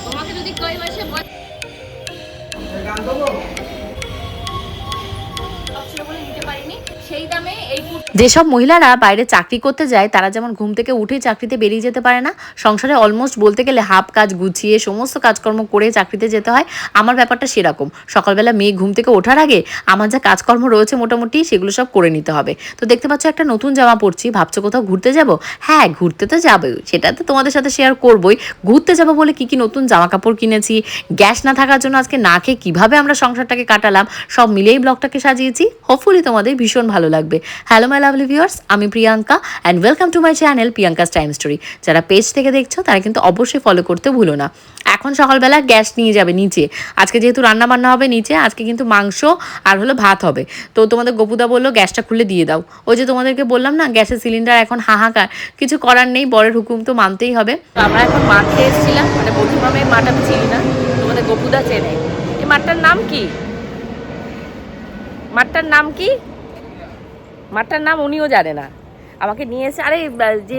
তোমাকে যদি কই মাসে বল যেসব মহিলারা বাইরে চাকরি করতে যায় তারা যেমন ঘুম থেকে উঠেই চাকরিতে বেরিয়ে যেতে পারে না, সংসারে অলমোস্ট বলতে গেলে হাফ কাজ গুছিয়ে সমস্ত কাজকর্ম করে চাকরিতে যেতে হয়, আমার ব্যাপারটা সেরকম। সকালবেলা মেয়ে ঘুম থেকে ওঠার আগে আমার যা কাজকর্ম রয়েছে মোটামুটি সেগুলো সব করে নিতে হবে। তো দেখতে পাচ্ছ একটা নতুন জামা পরছি, ভাবছো কোথাও ঘুরতে যাব? হ্যাঁ, ঘুরতে তো যাবোই, সেটা তো তোমাদের সাথে শেয়ার করবোই। ঘুরতে যাবো বলে কি নতুন জামা কাপড় কিনেছি, গ্যাস না থাকার জন্য আজকে না খেয়ে কীভাবে আমরা সংসারটাকে কাটালাম, সব মিলিয়েই ব্লগটাকে সাজিয়েছি। হোপফুলি তোমাদের ভীষণ ভালো লাগবে। হ্যালো মাই লাভলি ভিউয়ার্স, আমি Priyanka and welcome to my channel Priyanka's time story. যারা পেজ থেকে দেখছো তারা কিন্তু অবশ্যই ফলো করতে ভুলো না। এখন সকালবেলা গ্যাস নিয়ে যাবে নিচে, আজকে যেহেতু রান্না বান্না হবে নিচে, আজকে কিন্তু মাংস আর হলো ভাত হবে। তো তোমাদের গপুদা বললো গ্যাসটা খুলে দিয়ে দাও। ওই যে তোমাদেরকে বললাম না গ্যাসের সিলিন্ডার এখন হাহাকার, কিছু করার নেই, বরের হুকুম তো মানতেই হবে। আমরা এখন মাঠ খেয়ে এসেছিলাম, মানে বধুমামের মাঠ আমি চিনি না, তোমাদের গপুদা চেনে। এই মাঠটার নাম কি? মাঠটার নাম কি? মাঠটার নাম উনিও জানে না, আমাকে নিয়ে এসে। আরে যে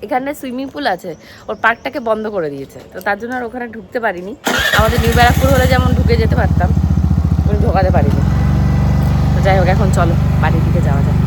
এখানে সুইমিং পুল আছে ওর পার্কটাকে বন্ধ করে দিয়েছে, তো তার জন্য আর ওখানে ঢুকতে পারিনি। আমাদের নিউ ব্যারাকপুর হলে যেমন ঢুকে যেতে পারতাম, উনি ঢোকাতে পারিনি। তো যাই হোক, এখন চলো বাড়ির দিকে যাওয়া যায়।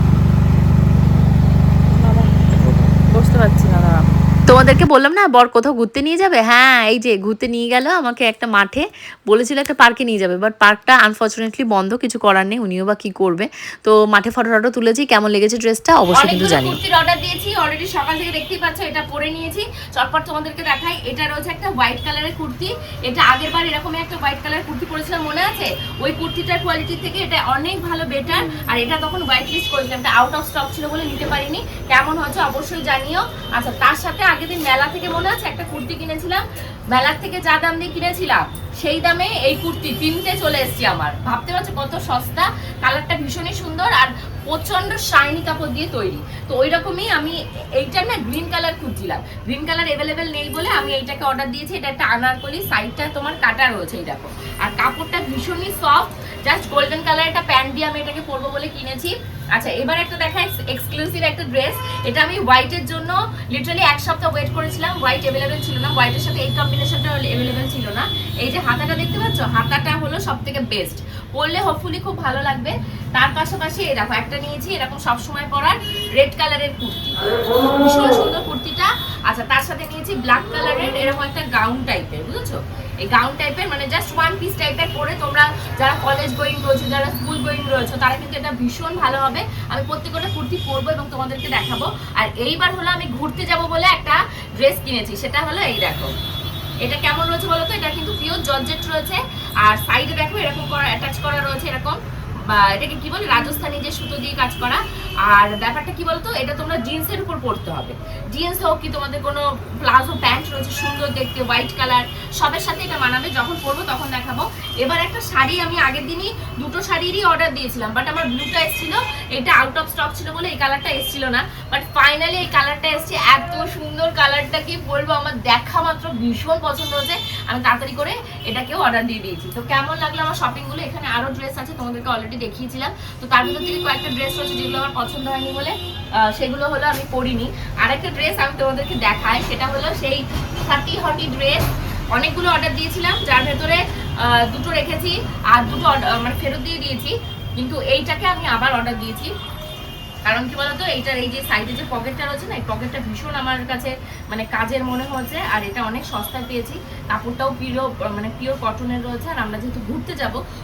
বসতে পারছি না, দাঁড়াও। তোমাদেরকে বললাম না বর কোথাও ঘুরতে নিয়ে যাবে, হ্যাঁ এই যে ঘুরতে নিয়ে গেল আমাকে একটা মাঠে, বলেছিল একটা পার্কে নিয়ে যাবে, বাট পার্কটা আনফর্চুনেটলি বন্ধ, কিছু করার নেই, উনিও বা কি করবে। তো মাঠে ফটো তুলেছি, কেমন লেগেছে ড্রেসটা অবশ্যই কিন্তু জানি। কুর্তির অর্ডার দিয়েছি অলরেডি, সকাল থেকে দেখতেই পাচ্ছ, এটা পরে নিয়েছি। চটপট তোমাদেরকে দেখাই। এটা রয়েছে একটা হোয়াইট কালারের কুর্তি, এটা আগের বার এরকমই একটা হোয়াইট কালারের কুর্তি পরেছিলাম মনে আছে? ওই কুর্তিটার কোয়ালিটি থেকে এটা অনেক ভালো বেটার, আর এটা তখন হোয়াইট লিস্ট করেছিলাম, এটা আউট অফ স্টক ছিল বলে নিতে পারিনি। কেমন হচ্ছে অবশ্যই জানিও। আচ্ছা, তার সাথে আগের দিন মেলা থেকে মনে আছে একটা কুর্তি কিনেছিলাম, মেলার থেকে যা দাম দিয়ে কিনেছিলাম সেই দামে এই কুর্তি তিনটে চলে এসেছে আমার। ভাবতে পারছো কত সস্তা, কালারটা ভীষণই সুন্দর আর প্রচন্ড শাইনি কাপড় দিয়ে তৈরি। তো ওই রকমই আমি এইটার না গ্রিন কালার খুঁজছিলাম, গ্রিন কালার অ্যাভেলেবেল নেই বলে আমি এইটাকে অর্ডার দিয়েছি। এটা একটা আনারকলি, সাইডটা তোমার কাটা রয়েছে এই দেখো, আর কাপড়টা ভীষণই সফট, জাস্ট গোল্ডেন কালার একটা প্যান্ট দিয়ে আমি এটাকে পরবো বলে কিনেছি। আচ্ছা, এবার একটা দেখাই এক্সক্লুসিভ একটা ড্রেস। এটা আমি হোয়াইটের জন্য লিটারালি এক সপ্তাহ ওয়েট করেছিলাম, হোয়াইট অ্যাভেলেবেল ছিল না, হোয়াইটের সাথে এই কম্বিনেশনটা অ্যাভেলেবেল ছিল না। এই যে হাতাটা দেখতে পাচ্ছ, হাতাটা হলো সব থেকে বেস্ট, পরলে হোপফুলি খুব ভালো লাগবে। তার পাশাপাশি এই দেখো একটা নিয়েছি এরকম সবসময় পরার রেড কালারের কুর্তি, ভীষণ সুন্দর কুর্তিটা। আচ্ছা, তার সাথে নিয়েছি ব্ল্যাক কালারের এরকম একটা গাউন টাইপের, বুঝেছো? এই গাউন টাইপের মানে জাস্ট ওয়ান পিস টাইপের পরে তোমরা যারা কলেজ গোয়িং রয়েছো, যারা স্কুল গোয়িং রয়েছো, তারা কিন্তু এটা ভীষণ ভালো হবে। আমি প্রত্যেকটা কুর্তি পরবো এবং তোমাদেরকে দেখাবো। আর এইবার হলো আমি ঘুরতে যাব বলে একটা ড্রেস কিনেছি, সেটা হলো এই দেখো। এটা কেমন রয়েছে বলো তো? এটা কিন্তু পিওর জর্জেট রয়েছে, আর সাইডে দেখো এরকম করা অ্যাটাচ করা রয়েছে এরকম, বা এটাকে কি বলে রাজস্থানি যে সুতো দিয়ে কাজ করা। আর ব্যাপারটা কি বলতো, এটা তোমরা জিন্সের উপর পরতে হবে, জিন্স হোক কি তোমাদের কোনো প্লাজো প্যান্ট রয়েছে সুন্দর দেখতে হোয়াইট কালার, সবের সাথে এটা মানাবে। যখন পরবো তখন দেখাবো। এবার একটা শাড়ি, আমি আগের দিনই দুটো শাড়িরই অর্ডার দিয়েছিলাম, বাট আমার ব্লুটা এসেছিল, এটা আউট অফ স্টক ছিল বলে এই কালারটা এসেছিল না, বাট ফাইনালি এই কালারটা এসছে। এত সুন্দর কালারটা কি বলবো, আমার দেখা মাত্র ভীষণ পছন্দ হয়েছে, আমি তাড়াতাড়ি করে এটাকেও অর্ডার দিয়ে দিয়েছি। তো কেমন লাগলো আমার শপিংগুলো? এখানে আরো ড্রেস আছে, তোমাদেরকে অলরেডি দেখিয়েছিলাম। তো তার ভিতর থেকে কয়েকটা ড্রেস রয়েছে যেগুলো আমার পছন্দ হয়নি বলে সেগুলো হলো আমি পরিনি। আরেকটা ড্রেস আমি তোমাদেরকে দেখাই, সেটা হলো সেই হাটি হটি ড্রেস। অনেকগুলো অর্ডার দিয়েছিলাম, যার ভেতরে দুটো রেখেছি আর দুটো মানে ফেরত দিয়ে দিয়েছি, কিন্তু এইটাকে আমি আবার অর্ডার দিয়েছি। কারণ কি বলতো, এইটার এই যে সাইডে যে পকেটটা রয়েছে না, এই পকেটটা ভীষণ আমার কাছে মানে কাজের মনে হয়েছে, আর এটা অনেক সস্তায় পেয়েছি। কাপড়টাও পিওর কটনের রয়েছে, আর আমরা যেহেতু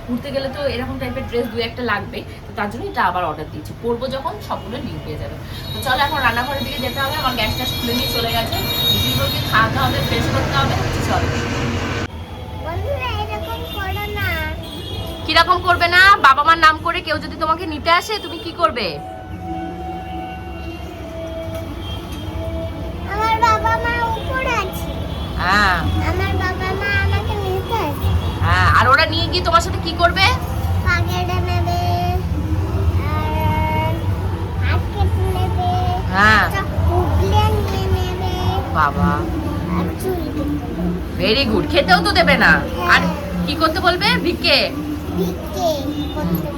ঘুরতে গেলে তো এরকম টাইপের ড্রেস দু একটা লাগবে, তো তার জন্য এটা আবার অর্ডার দিয়েছি। পরবো যখন সবগুলো লিঙ্ক পেয়ে যাবে। তো চলো এখন রান্নাঘরের দিকে যেতে হবে, আমার গ্যাসটা খুলে নিয়ে চলে গেছে, নিজেগুলোকে খাওয়াতে হবে, ফ্রেশ করতে হবে। চলো। কিরকম করবে না? বাবা মার নাম করে কেউ যদি তোমাকে নিতে আসে তুমি কি করবে? আমার বাবা মা উপরে আছে। হ্যাঁ, আমার বাবা মা আমাকে নিতে আসে। হ্যাঁ, আর ওরা নিয়ে গিয়ে তোমার সাথে কি করবে? পাগড়ি নেবে আর হাত কেটে নেবে। হ্যাঁ, উগলে নিয়ে নেবে বাবা, আর চুল কেটে নেবে। Very good. খেতেও তো দেবে না, আর কি করতে বলবে? ভিক্ষে করতে বলবে।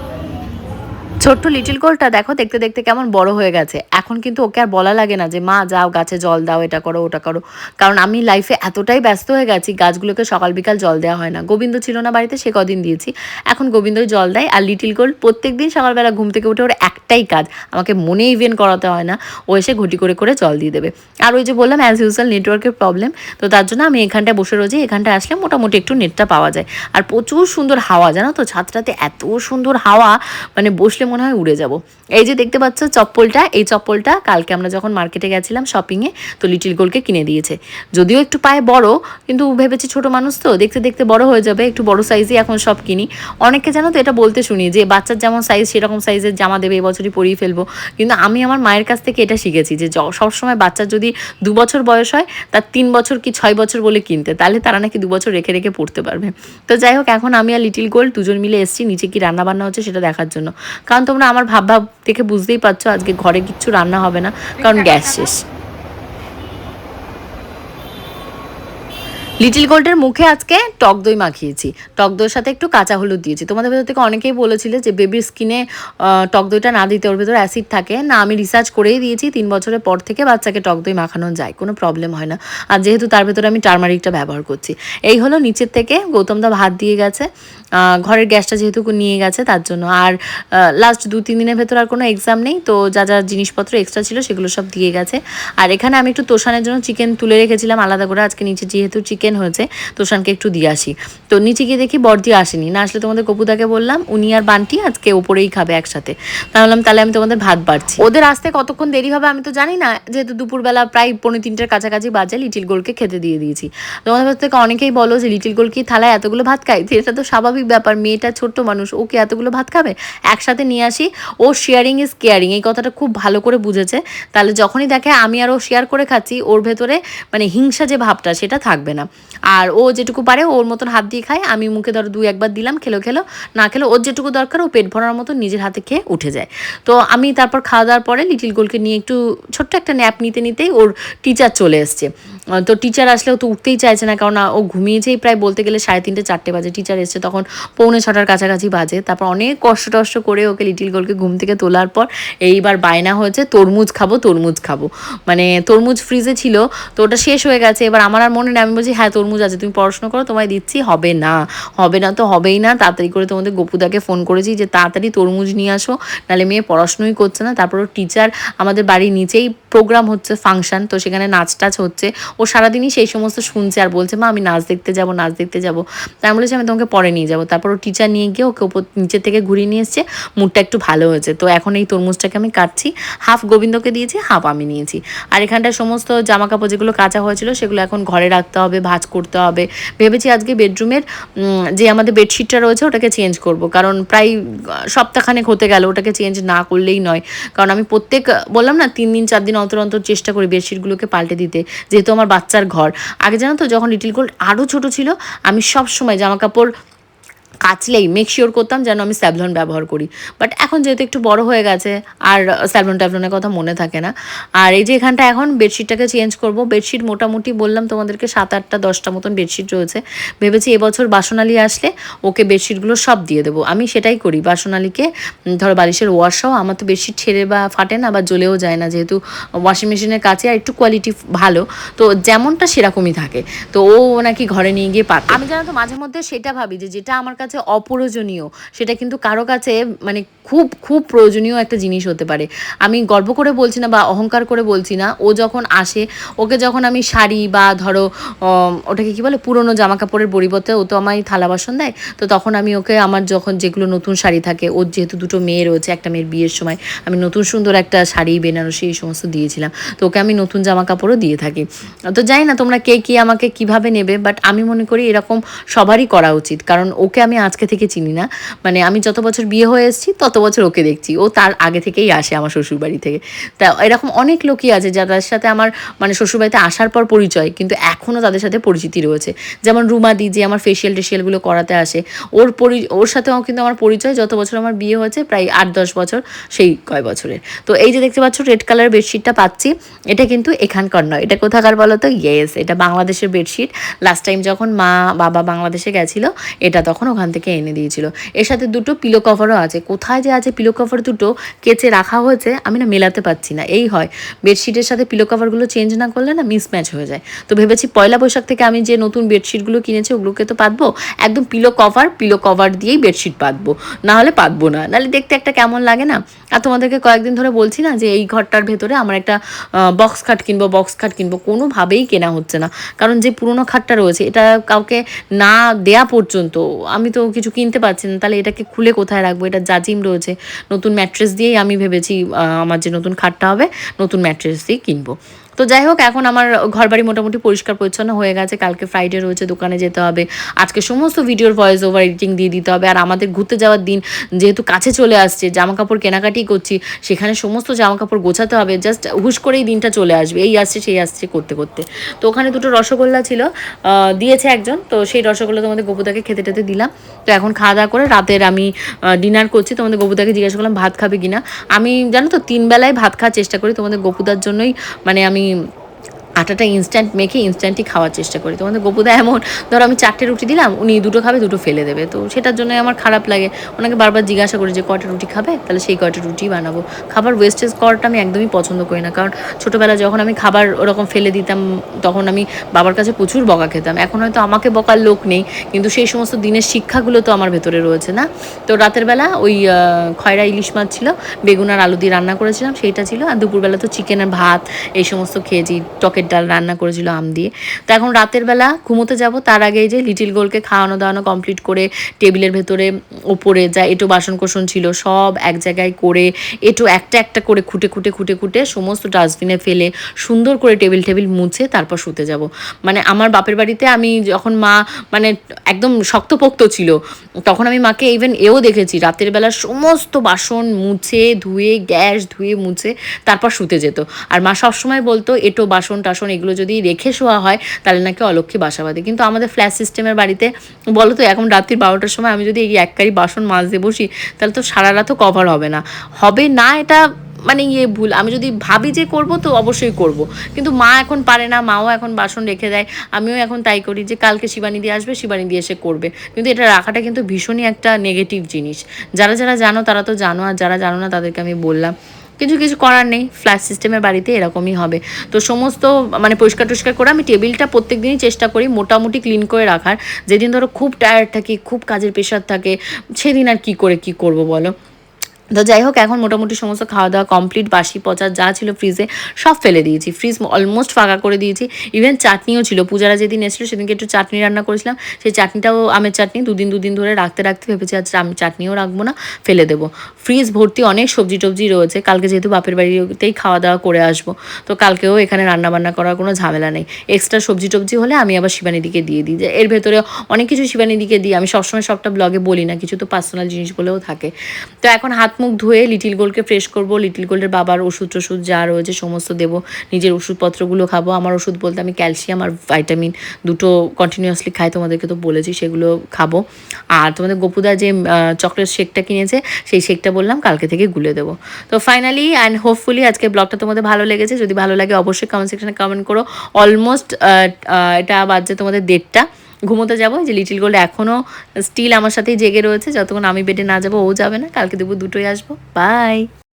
ছোট্ট লিটিল গোলটা দেখো দেখতে দেখতে কেমন বড় হয়ে গেছে। এখন কিন্তু ওকে আর বলা লাগে না যে মা যাও গাছে জল দাও, এটা করো ওটা করো, কারণ আমি লাইফে এতটাই ব্যস্ত হয়ে গেছি, গাছগুলোকে সকাল বিকাল জল দেওয়া হয় না। গোবিন্দ ছিল না বাড়িতে, সে কদিন দিয়েছি, এখন গোবিন্দই জল দেয়। আর লিটিল গোল প্রত্যেক দিন সকালবেলা ঘুম থেকে উঠে ওর একটাই কাজ, আমাকে মনে ইভেন্ট করাতে হয় না, ও এসে ঘটি করে করে জল দিয়ে দেবে। আর ওই যে বললাম অ্যাজ ইউজুয়াল নেটওয়ার্কের প্রবলেম, তো তার জন্য আমি এখানটায় বসে রয়েছি। এখানটায় আসলে মোটামুটি একটু নেটটা পাওয়া যায়, আর প্রচুর সুন্দর হাওয়া, জানো তো ছাদটাতে এত সুন্দর হাওয়া, মানে বসলে মনে হয় উড়ে যাব। এই যে দেখতে পাচ্ছ চপ্পলটা, এই চপ্পলটা কালকে আমরা যখন মার্কেটে গেছিলাম শপিংয়ে, তো লিটিল গোলকে কিনে দিয়েছে। যদিও একটু পায়ে বড়, কিন্তু ভেবেছি ছোট মানুষ তো দেখতে দেখতে বড় হয়ে যাবে, একটু বড় সাইজই এখন সব কিনি। অনেকে জানো তো এটা বলতে শুনি যে বাচ্চার যেমন সাইজ সেরকম সাইজের জামা দেবে, এবছরই পরিয়ে ফেলবো। কিন্তু আমি আমার মায়ের কাছ থেকে এটা শিখেছি যে সবসময় বাচ্চার যদি 2 বছর বয়স হয়, তার 3 বছর কি 6 বছর বলে কিনতে, তাহলে তারা নাকি 2 বছর রেখে রেখে পড়তে পারবে। তো যাই হোক, এখন আমি আর লিটিল গোল দুজন মিলে এসেছি নিচে কি রান্না বান্না হচ্ছে সেটা দেখার জন্য। কারণ তোমরা আমার ভাব দেখে বুঝতেই পারছো আজকে ঘরে কিচ্ছু রান্না হবে না, কারণ গ্যাস শেষ। লিটিল গোল্ডের মুখে আজকে টক দই মাখিয়েছি, টক দইয়ের সাথে একটু কাঁচা হলুদ দিয়েছি। তোমাদের ভেতর থেকে অনেকেই বলেছিলে যে বেবির স্কিনে টক দইটা না দিতে, ওর ভেতরে অ্যাসিড থাকে। না, আমি রিসার্চ করেই দিয়েছি, 3 বছরের পর থেকে বাচ্চাকে টক দই মাখানো যায়, কোনো প্রবলেম হয় না। আর যেহেতু তার ভেতরে আমি টারমারিকটা ব্যবহার করছি। এই হলো নিচের থেকে গৌতমদা ভাত দিয়ে গেছে, ঘরের গ্যাসটা যেহেতু নিয়ে গেছে তার জন্য। আর লাস্ট 2-3 দিনের ভেতর আর কোনো এক্সাম নেই, তো যা যা জিনিসপত্র এক্সট্রা ছিল সেগুলো সব দিয়ে গেছে। আর এখানে আমি একটু তোষানের জন্য চিকেন তুলে রেখেছিলাম আলাদা করে, আজকে নিচে যেহেতু চিকেন হয়েছে তোষানকে একটু দিয়ে আসি। তো নিচে গিয়ে দেখি বর্দি আসেনি, না আসলে তোমাদের কপুদাকে বললাম উনি আর বান্টি আজকে ওপরেই খাবে একসাথে। তাহলে তাহলে আমি তোমাদের ভাত বাড়ছি। ওদের আসতে কতক্ষণ দেরি হবে আমি তো জানি না, যেহেতু দুপুরবেলা প্রায় 2:45-র কাছাকাছি বাজে, লিটিল গোলকে খেতে দিয়ে দিয়েছি। তোমাদের ভেতর থেকে অনেকেই বলো যে লিটিল গোল কি থালায় এতগুলো ভাত খায়, এটা তো স্বাভাবিক ব্যাপার, মেয়েটা ছোট্ট মানুষ, ও কি এতগুলো ভাত খাবে? একসাথে নিয়ে আসি। ও শেয়ারিং ইজ কেয়ারিং, এই কথাটা খুব ভালো করে বুঝেছে। তাহলে যখনই দেখে আমি আর ও শেয়ার করে খাচ্ছি, ওর ভেতরে মানে হিংসা যে ভাবটা সেটা থাকবে না। আর ও যেটুকু পারে ওর মতন হাত দিয়ে খায়, আমি মুখে ধরো 2-1 বার দিলাম, খেলো না খেলো ওর যেটুকু দরকার ও পেট ভরার মতো নিজের হাতে খেয়ে উঠে যায়। তো আমি তারপর খাওয়া দাওয়ার পরে লিটিল গোলকে নিয়ে একটু ছোট্ট একটা ন্যাপ নিতেই ওর টিচার চলে এসছে। তো টিচার আসলেও তো উঠতেই চাইছে না, কারণ ও ঘুমিয়েছেই প্রায় বলতে গেলে 3:30-4 বাজে, টিচার এসছে তখন 6:45-র কাছাকাছি বাজে। তারপর অনেক কষ্ট করে ওকে লিটিল গোলকে ঘুম থেকে তোলার পর এইবার বায়না হয়েছে তরমুজ খাবো। মানে তরমুজ ফ্রিজে ছিল, তো ওটা শেষ হয়ে গেছে। এবার আমার আর মনে নেই, আমি বলছি হ্যাঁ তরমুজ আছে, তুমি পড়াশোনা করো, তোমায় দিচ্ছি। হবে না তো হবেই না। তাড়াতাড়ি করে তোমাদের গোপুদাকে ফোন করেছি যে তাড়াতাড়ি তরমুজ নিয়ে আসো, নাহলে মেয়ে পড়াশোনাই করছে না। তারপর টিচার আমাদের বাড়ির নিচেই প্রোগ্রাম হচ্ছে, ফাংশন, তো সেখানে নাচ টাচ হচ্ছে, ও সারাদিনই সেই সমস্ত শুনছে আর বলছে মা আমি নাচ দেখতে যাবো। তাই আমি বলেছি আমি তোমাকে পরে নিয়ে যাবো। তারপর ও টিচার নিয়ে গিয়ে ওকে ওপর নিচের থেকে ঘুরিয়ে নিয়ে এসছে, মুডটা একটু ভালো হয়েছে। তো এখন এই তরমুজটাকে আমি কাটছি, হাফ গোবিন্দকে দিয়েছি, হাফ আমি নিয়েছি। আর এখানটায় সমস্ত জামা কাপড় যেগুলো কাঁচা হয়েছিল সেগুলো এখন ঘরে রাখতে হবে, ভাঁজ করতে হবে। ভেবেছি আজকে বেডরুমের যে আমাদের বেডশিটটা রয়েছে ওটাকে চেঞ্জ করব, কারণ প্রায় সপ্তাহখানেক হতে গেল, ওটাকে চেঞ্জ না করলেই নয়। কারণ আমি বললাম না 3 দিন 4 দিন অন্তর চেষ্টা করি বেডশিটগুলোকে পাল্টে দিতে, যেহেতু আমার বাচ্চার ঘর। আগে জানো তো যখন লিটিল গোল্ড আরও ছোট ছিল, আমি সব সময় জামা কাপড় কাচলেই মেক শিওর করতাম যেন আমি স্যাভলন ব্যবহার করি। বাট এখন যেহেতু একটু বড় হয়ে গেছে আর স্যাভলনের কথা মনে থাকে না। আর এই যে এখানটা এখন বেডশিটটাকে চেঞ্জ করব। বেডশিট মোটামুটি বললাম তোমাদেরকে 7-8টা 10টা মতন বেডশিট রয়েছে। ভেবেছি এবছর বাসনালি আসলে ওকে বেডশিটগুলো সব দিয়ে দেবো। আমি সেটাই করি, বাসনালিকে ধরো বালিশের ওয়াশও, আমার তো বেডশিট ছেড়ে বা ফাটে না বা জ্বলেও যায় না, যেহেতু ওয়াশিং মেশিনের কাছে আর একটু কোয়ালিটি ভালো, তো যেমনটা সেরকমই থাকে। তো ও নাকি ঘরে নিয়ে গিয়ে পাতে। আমি জানো তো মাঝে মধ্যে সেটা ভাবি যে যেটা আমার কাছে অপ্রয়োজনীয় সেটা কিন্তু কারো কাছে মানে খুব খুব প্রয়োজনীয় একটা জিনিস হতে পারে। আমি গর্ব করে বলছি না বা অহংকার করে বলছি না, ও যখন আসে ওকে যখন আমি শাড়ি বা ধরো ওটাকে কী বলে পুরনো জামা কাপড়ের পরিবর্তে ও তো আমায় থালা বাসন দেয়, তো তখন আমি ওকে আমার যখন যেগুলো নতুন শাড়ি থাকে, ওর যেহেতু 2টো মেয়ে রয়েছে, একটা মেয়ের বিয়ের সময় আমি নতুন সুন্দর একটা শাড়ি বেনারসি এই সমস্ত দিয়েছিলাম, তো ওকে আমি নতুন জামা কাপড়ও দিয়ে থাকি। তো জানি না তোমরা কে কী আমাকে কিভাবে নেবে, বাট আমি মনে করি এরকম সবারই করা উচিত। কারণ ওকে আমি আজকে থেকে চিনি না, মানে আমি যত বছর বিয়ে হয়ে এসেছি তত বছর ওকে দেখছি, ও তার আগে থেকেই আসে আমার শ্বশুরবাড়ি থেকে। তা এরকম অনেক লোকই আছে যাদের সাথে আমার মানে শ্বশুরবাড়িতে আসার পর পরিচয়, কিন্তু এখনও তাদের সাথে পরিচিতি রয়েছে। যেমন রুমাদি যে আমার ফেশিয়ালগুলো করাতে আসে, ওর সাথেও কিন্তু আমার পরিচয় যত বছর আমার বিয়ে হয়েছে, প্রায় 8-10 বছর, সেই কয় বছরের। তো এই যে দেখতে পাচ্ছ রেড কালার বেডশিটটা পাচ্ছি, এটা কিন্তু এখানকার নয়, এটা কোথাকার বলো তো? ইয়েস, এটা বাংলাদেশের বেডশিট। লাস্ট টাইম যখন মা বাবা বাংলাদেশে গেছিলো, এটা তখন ওখান ওখান থেকে এনে দিয়েছিল। এর সাথে দুটো পিলো কভারও আছে। কোথায় যে আছে পিলো কভার দুটো কেচে রাখা হয়েছে আমি না মেলাতে পারছি না। এই হয় বেডশিটের সাথে পিলো কভারগুলো চেঞ্জ না করলে না মিসম্যাচ হয়ে যায়। তো ভেবেছি পয়লা বৈশাখ থেকে আমি যে নতুন বেডশিটগুলো কিনেছি ওগুলোকে তো পাতবো, একদম পিলো কভার দিয়েই বেডশিট পাতবো, না হলে পাতবো না, নাহলে দেখতে একটা কেমন লাগে না। আর তোমাদেরকে কয়েকদিন ধরে বলছি না যে এই ঘরটার ভেতরে আমার একটা বক্স খাট কিনবো, কোনোভাবেই কেনা হচ্ছে না। কারণ যে পুরোনো খাটটা রয়েছে এটা কাউকে না দেয়া পর্যন্ত আমি তো কিছু কিনতে পারছি না, তাহলে এটাকে খুলে কোথায় রাখবো? এটা জাজিম রয়েছে। নতুন ম্যাট্রেস দিয়েই আমি ভেবেছি আমার যে নতুন খাটটা হবে নতুন ম্যাট্রেস দিয়ে কিনবো। তো যাই হোক, এখন আমার ঘরবাড়ি মোটামুটি পরিষ্কার পরিচ্ছন্ন হয়ে গেছে। কালকে ফ্রাইডে রয়েছে, দোকানে যেতে হবে। আজকে সমস্ত ভিডিওর ভয়েস ওভার এডিটিং দিয়ে দিতে হবে। আর আমাদের ঘুরতে যাওয়ার দিন যেহেতু কাছে চলে আসছে, জামা কাপড় কেনাকাটি করছি, সেখানে সমস্ত জামা কাপড় গোছাতে হবে। জাস্ট হুশ করেই দিনটা চলে আসবে, এই আসছে সেই আসছে করতে করতে। তো ওখানে দুটো রসগোল্লা ছিল, দিয়েছে একজন, তো সেই রসগোল্লা তোমাদের গোপুদাকে খেতে টেতে দিলাম। তো এখন খাওয়া দাওয়া করে রাতের আমি ডিনার করছি। তোমাদের গোপুদাকে জিজ্ঞাসা করলাম ভাত খাবে কিনা। আমি জানো তো 3 বেলায় ভাত খাওয়ার চেষ্টা করি। তোমাদের গোপুদার জন্যই মানে আমি আটাটা ইনস্ট্যান্ট মেখে ইনস্ট্যান্টই খাওয়ার চেষ্টা করি। তোমাদের গোপুদা এমন, ধরো আমি 4টে রুটি দিলাম, উনি 2টো খাবে, 2টো ফেলে দেবে। তো সেটার জন্য আমার খারাপ লাগে। ওনাকে বারবার জিজ্ঞাসা করি যে কয়টা রুটি খাবে, তাহলে সেই কয়টা রুটি বানাবো। খাবার ওয়েস্টেজ করাটা আমি একদমই পছন্দ করি না। কারণ ছোটোবেলা যখন আমি খাবার ওরকম ফেলে দিতাম তখন আমি বাবার কাছে প্রচুর বকা খেতাম। এখন হয়তো আমাকে বকার লোক নেই, কিন্তু সেই সমস্ত দিনের শিক্ষাগুলো তো আমার ভেতরে রয়েছে না। তো রাতের বেলা ওই খয়রা ইলিশ মাছ ছিল, বেগুন আর আলু দিয়ে রান্না করেছিলাম, সেইটা ছিল। আর দুপুরবেলা তো চিকেন আর ভাত এই সমস্ত খেয়েছি। টকের ডাল রান্না করেছিল আম দিয়ে। তো এখন রাতের বেলা ঘুমোতে যাব, তার আগে যে লিটিল গোলকে খাওয়ানো দাওয়ানো কমপ্লিট করে টেবিলের ভেতরে ওপরে যা এঁটো বাসন কোসন ছিল সব এক জায়গায় করে, এঁটো একটা একটা করে খুঁটে সমস্ত ডাস্টবিনে ফেলে সুন্দর করে টেবিল মুছে তারপর শুতে যাব। মানে আমার বাপের বাড়িতে আমি যখন মা মানে একদম শক্তপোক্ত ছিল তখন আমি মাকে এও দেখেছি রাতের বেলা সমস্ত বাসন মুছে ধুয়ে, গ্যাস ধুয়ে মুছে তারপর শুতে যেত। আর মা সবসময় বলতো এঁটো বাসন টাসন এগুলো যদি রেখে শোয়া হয় তাহলে নাকি অলক্ষ্মী বাসা বাঁধে। কিন্তু আমাদের ফ্ল্যাট সিস্টেমের বাড়িতে বলো তো, এখন রাত্রি 12টার সময় আমি যদি এই এক কারি বাসন মাজতে বসি তাহলে তো সারা রাতও কভার হবে না, এটা মানে ভুল। আমি যদি ভাবি যে করব তো অবশ্যই করব, কিন্তু মা এখন পারে না, মাও এখন বাসন রেখে দেয়। আমিও এখন তাই করি যে কালকে শিবানী দিয়ে আসবে, শিবানী দিয়ে এসে করবে। কিন্তু এটা রাখাটা কিন্তু ভীষণই একটা নেগেটিভ জিনিস। যারা জানো তারা তো জানো, আর যারা জানো না তাদেরকে আমি বললাম। কিছু করার নেই, ফ্ল্যাট সিস্টেমের বাড়িতে এরকমই হবে। তো সমস্ত মানে পরিষ্কার টরিষ্কার করে আমি টেবিলটা প্রত্যেক দিনই চেষ্টা করি মোটামুটি ক্লিন করে রাখার। যেদিন ধরো খুব টায়ার্ড থাকি, খুব কাজের প্রেশার থাকে, সেদিন আর কি করব বলো। তো যাই হোক, এখন মোটামুটি সমস্ত খাওয়া দাওয়া কমপ্লিট। বাসি পচা যা ছিল ফ্রিজে সব ফেলে দিয়েছি, ফ্রিজ অলমোস্ট ফাঁকা করে দিয়েছি। ইভেন চাটনিও ছিল, পূজারা যেদিন এসেছিলো সেদিনকে একটু চাটনি রান্না করেছিলাম, সেই চাটনিটাও আমের চাটনি দুদিন ধরে রাখতে ভেবেছি আজ আমি চাটনিও রাখবো না, ফেলে দেবো। ফ্রিজ ভর্তি অনেক সবজি টবজি রয়েছে, কালকে যেহেতু বাপের বাড়িতেই খাওয়া দাওয়া করে আসবো, তো কালকেও এখানে রান্নাবান্না করার কোনো ঝামেলা নেই। এক্সট্রা সবজি টবজি হলে আমি আবার শিবানীদিকে দিয়ে দিই, যে এর ভেতরে অনেক কিছু শিবানীদিকে দিই। আমি সবসময় সবটা ব্লগে বলি না, কিছু তো পার্সোনাল জিনিসগুলোও থাকে। তো এখন হাত মুখ ধুয়ে লিটিল গোল্ডকে ফ্রেশ করবো। লিটিল গোল্ডের বাবার ওষুধ যা রয়েছে সমস্ত দেবো, নিজের ওষুধপত্রগুলো খাবো। আমার ওষুধ বলতে আমি ক্যালসিয়াম আর ভাইটামিন দুটো কন্টিনিউয়াসলি খাই, তোমাদেরকে তো বলেছি, সেগুলো খাবো। আর তোমাদের গোপুদা যে চকলেট শেকটা কিনেছে সেই শেকটা বললাম কালকে থেকে গুলে দেবো। তো ফাইনালি অ্যান্ড হোপফুলি আজকে ব্লগটা তোমাদের ভালো লেগেছে। যদি ভালো লাগে অবশ্যই কমেন্ট সেকশনে কমেন্ট করো। অলমোস্ট এটা বাজছে তোমাদের 1:30, ঘুমোতে যাবো। যে লিটিল গোল্ড এখনও স্টিল আমার সাথেই জেগে রয়েছে, যতক্ষণ আমি বেডে না যাবো ও যাবে না। কালকে দুপুর 2টোয় আসবো। বাই।